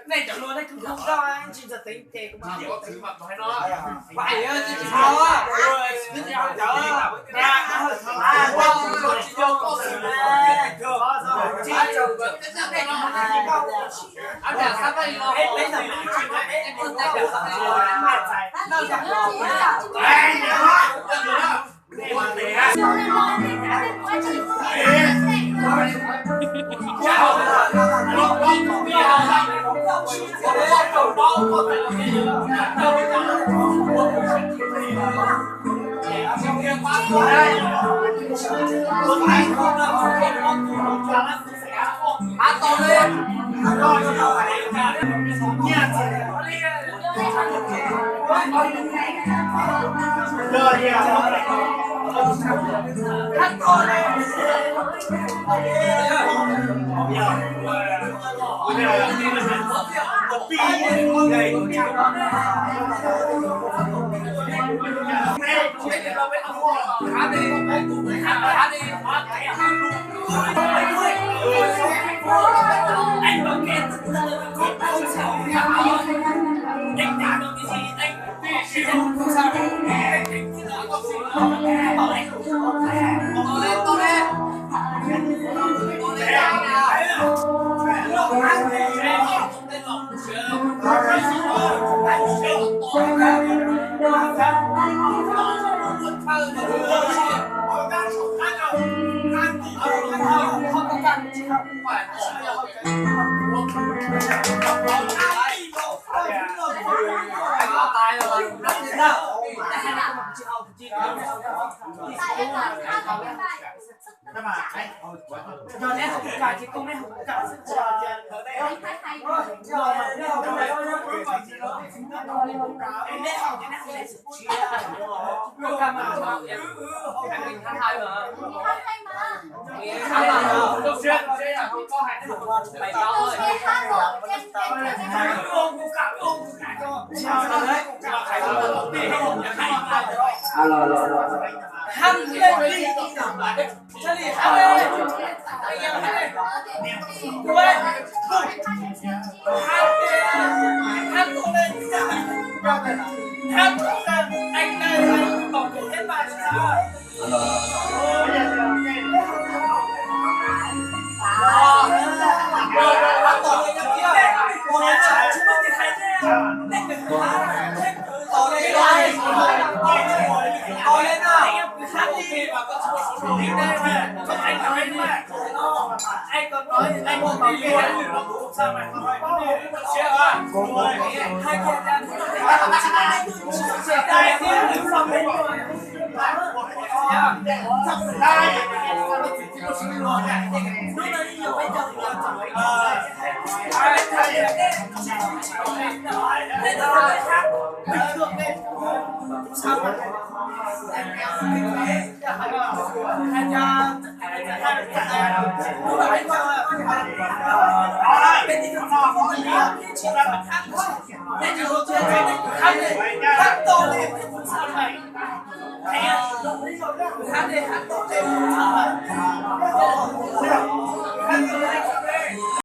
Này chẳng luôn đấy, cứ không sao anh chỉ giật tính kề của bạn. Có thứ mặt nói nó. Vậy á, chứ sao á? Rồi, cứ theo chở. Ra, chỉ cho có sự này. Chỉ cho cái này nó anh đã sắp đây rồi. Đấy là mình chuyện đấy. Em muốn tay được sắp đây rồi. Nó chẳng lo. Đây nhá. Đây mà để á. Hát to lên. Hát to lên. Anh mà nghe không sao anh đã được cái gì anh không sao to lên nhưng mà anh giờ em không cả thì công em không cả sức chờ em lấy học cái nào để chia không cam mà em tháng hai mà đầu tiên là không có hại được bài báo rồi hắn lên đi cho đi hắn lên anh em hắn lên quên hắn to lên hắn anh lên bảo vệ hết bài sao anh còn nói anh còn bảo vệ sao mày không nói vấn đề chưa à hai con ra đây 他